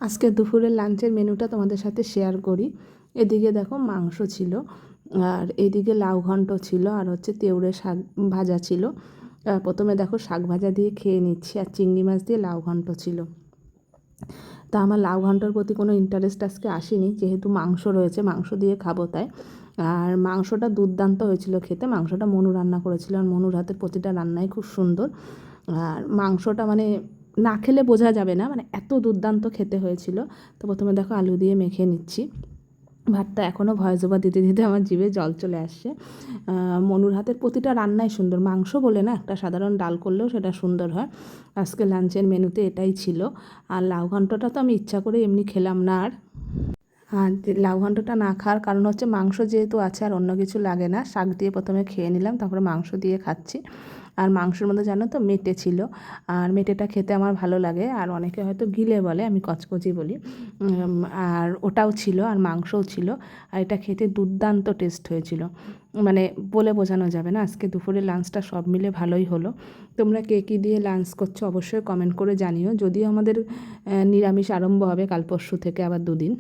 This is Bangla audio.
আজকে দুপুরের লাঞ্চের মেনুটা তোমাদের সাথে শেয়ার করি। এদিকে দেখো মাংস ছিল, আর এদিকে লাউ ঘন্ট ছিল, আর হচ্ছে তেওড়ে শাক ভাজা ছিল। প্রথমে দেখো শাক ভাজা দিয়ে খেয়ে নিচ্ছি, আর চিংড়ি মাছ দিয়ে লাউ ঘন্ট ছিল। তা আমার লাউ ঘন্টর প্রতি কোনো ইন্টারেস্ট আজকে আসেনি, যেহেতু মাংস রয়েছে, মাংস দিয়ে খাবো তাই। আর মাংসটা দুর্দান্ত হয়েছিল খেতে। মাংসটা মনু রান্না করেছিল, আর মনুর হাতের প্রতিটা রান্নাই খুব সুন্দর। আর মাংসটা মানে না খেলে বোঝা যাবে না, মানে এত দুর্দান্ত খেতে হয়েছিল। তো প্রথমে দেখো আলু দিয়ে মেখে নিচ্ছি। ভাতটা এখনও ভয়েস ওভার দিতে দিতে আমার জিভে জল চলে আসছে। মনুর হাতের প্রতিটা রান্নাই সুন্দর, মাংস বলে না, একটা সাধারণ ডাল করলেও সেটা সুন্দর হয়। আজকে লাঞ্চের মেনুতে এটাই ছিল। আর লাউ ঘন্টটা তো আমি ইচ্ছা করে এমনি খেলাম না। আর লাউ ঘন্টটা না খাওয়ার কারণ হচ্ছে মাংস যেহেতু আছে আর অন্য কিছু লাগে না। শাক দিয়ে প্রথমে খেয়ে নিলাম, তারপরে মাংস দিয়ে খাচ্ছি। আর মাংসের মধ্যে জানো তো মেটে ছিল, আর মেটেটা খেতে আমার ভালো লাগে, আর অনেকে হয়তো গিলে বলে, আমি কচকচি বলি। আর ওটাও ছিল, আর মাংসও ছিল। আর এটা খেতে দুর্দান্ত টেস্ট হয়েছিল, মানে বলে বোঝানো যাবে না। আজকে দুপুরের লাঞ্চটা সব মিলে ভালোই হলো। তোমরা কে কী দিয়ে লাঞ্চ করছো অবশ্যই কমেন্ট করে জানিও। যদিও আমাদের নিরামিষ আরম্ভ হবে কাল পরশু থেকে, আবার দুদিন।